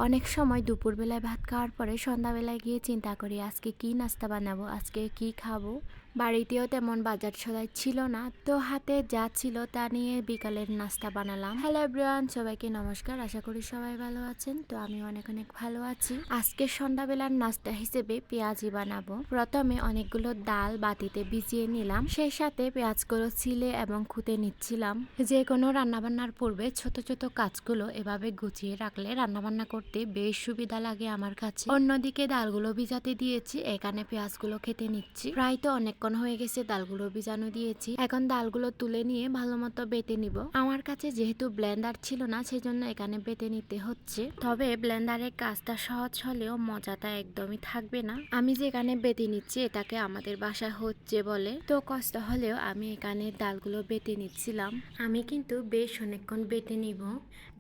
অনেক সময় দুপুরবেলায় ভাত খাওয়ার পরে সন্ধ্যাবেলায় গিয়ে চিন্তা করি আজকে কি নাস্তা বানাবো, আজকে কি খাবো। বাড়িতেও তেমন বাজার সদাই ছিল না, তো হাতে যা ছিল তা নিয়ে বিকালের নাস্তা বানালাম। হ্যালো এভরিওয়ান, সবাইকে নমস্কার। আশা করি সবাই ভালো আছেন। তো আমি অনেক অনেক ভালো আছি। আজকে সন্ধ্যাবেলার নাস্তা হিসেবে পেঁয়াজি বানাবো। প্রথমে অনেকগুলো ডাল বাটিতে ভিজিয়ে নিলাম, সেই সাথে পেঁয়াজগুলো ছিলে এবং খুঁতে নিচ্ছিলাম। যে কোনো রান্নাবান্নার পূর্বে ছোট ছোট কাজগুলো এভাবে গুছিয়ে রাখলে রান্নাবান্না করতে বেশ সুবিধা লাগে আমার কাছে। অন্যদিকে ডালগুলো ভিজাতে দিয়েছি, এখানে পেঁয়াজগুলো কেটে নিচ্ছি। প্রায় তো অনেকক্ষণ হয়ে গেছে ডালগুলো ভিজানো দিয়েছি। এখন ডালগুলো তুলে নিয়ে ভালো মতো বেটে নিব। আমার কাছে যেহেতু ব্লেন্ডার ছিল না, সেজন্য এখানে বেটে নিতে হচ্ছে। তবে ব্লেন্ডারের কাজটা সহজ হলেও মজাটা একদমই থাকবে না। আমি যেখানে বেটে নিচ্ছি এটাকে আমাদের বাসায় হচ্ছে বলে, তো কষ্ট হলেও আমি এখানে ডালগুলো বেটে নিচ্ছিলাম। আমি কিন্তু বেশ অনেকক্ষণ বেটে নিব।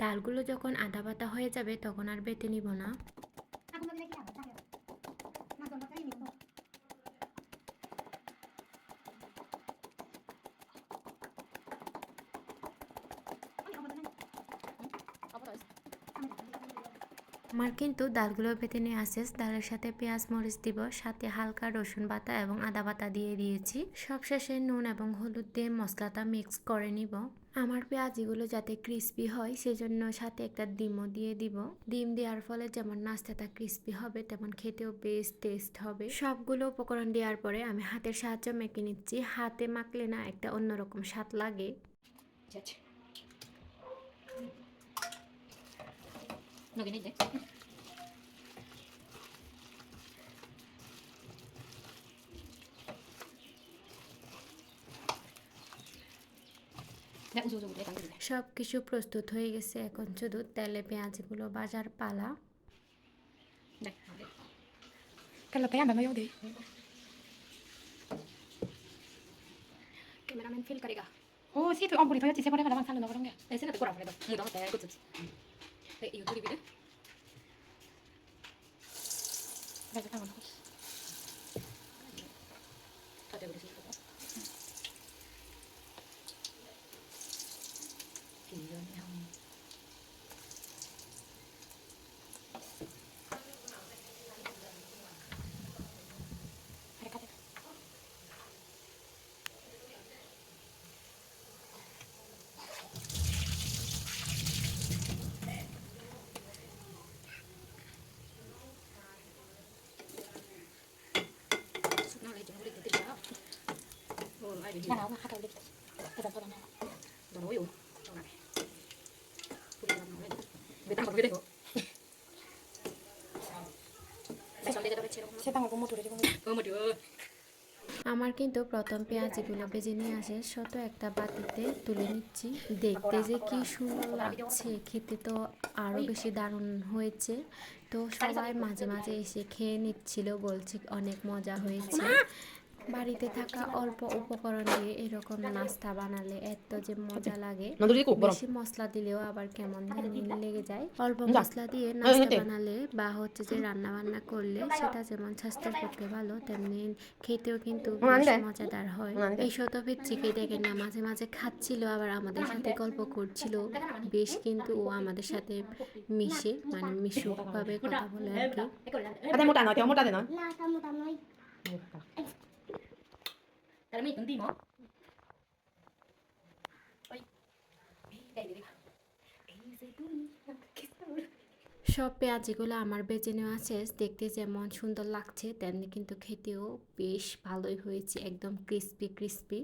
ডালগুলো যখন আদা বাটা হয়ে যাবে তখন আর বেটে নিব না। আমার কিন্তু ডালগুলো বেটে নিয়ে আসে, ডালের সাথে পেঁয়াজ মরিচ দিব, সাথে হালকা রসুন বাটা এবং আদা বাটা দিয়ে দিয়েছি। সবশেষে নুন এবং হলুদ দিয়ে মশলাটা মিক্স করে নিব। আমার পেঁয়াজিগুলো যাতে ক্রিস্পি হয় সেজন্য সাথে একটা ডিমও দিয়ে দিব। ডিম দেওয়ার ফলে যেমন নাস্তাটা ক্রিস্পি হবে তেমন খেতেও বেশ টেস্ট হবে। সবগুলো উপকরণ দেওয়ার পরে আমি হাতের সাহায্যে মেখে নিচ্ছি। হাতে মাখলে না একটা অন্যরকম স্বাদ লাগে। সব কিছু প্রস্তুত হয়ে গেছে, এখন শুধু তেলে পেঁয়াজগুলো ভাজার পালা। Cái là té ăn vào đi. Cameraman feel करेगा. Oh, sì, tu ho pulito, io ti sei pure avanzando, non che. ऐसे ना तो कोरा पड़ेगा. मुंह दांत है कुछ. ते ये थोड़ी भी दे. Dai, facciamo. Fate vedere se fa. Figlio mio. Nah, una hata ulit. Kita pala na. Dono yo. Dono. Puli na mo. Betang pag video. Sa leda ba chero. Siya tanga kumo tuloy ko. Oh mo dio. আমার কিন্তু প্রথম পেঁয়াজিগুলো ভেজে নিয়ে আসে ছোট একটা বাটিতে তুলে নিচ্ছি। দেখতে যে কি সুন্দর লাগছে, খেতে তো আরও বেশি দারুণ হয়েছে। তো সবাই মাঝে মাঝে এসে খেয়ে নিচ্ছিল, বলছে অনেক মজা হয়েছে। বাড়িতে থাকা অল্প উপকরণ দিয়ে এরকম নাস্তা বানালে এত যে মজা লাগে। বেশি মশলা দিলেও আবার কেমন জানি লেগে যায়। অল্প মশলা দিয়ে নাস্তা বানালে বা হচ্ছে যে রান্না বান্না করলে সেটা যেমন স্বাস্থ্যের পক্ষে ভালো, তেমনি খেতেও কিন্তু বেশ মজাদার হয়। এই শতপিচ্ছি দেখেন না, মাঝে মাঝে খাচ্ছিল আবার আমাদের সাথে গল্প করছিল। বেশ কিন্তু ও আমাদের সাথে মিশে, মানে মিশুক ভাবে কথা বলে আর কি। Ada mo tanoi, mo tanoi. Tara mi hindi mo. Oy. Dai dai. Ei se tu. সব পেঁয়াজিগুলো আমার বেজে নেওয়া শেষ। দেখতে যেমন সুন্দর লাগছে তেমনি কিন্তু খেতেও বেশ ভালোই হয়েছে, একদম ক্রিস্পি ক্রিস্পি।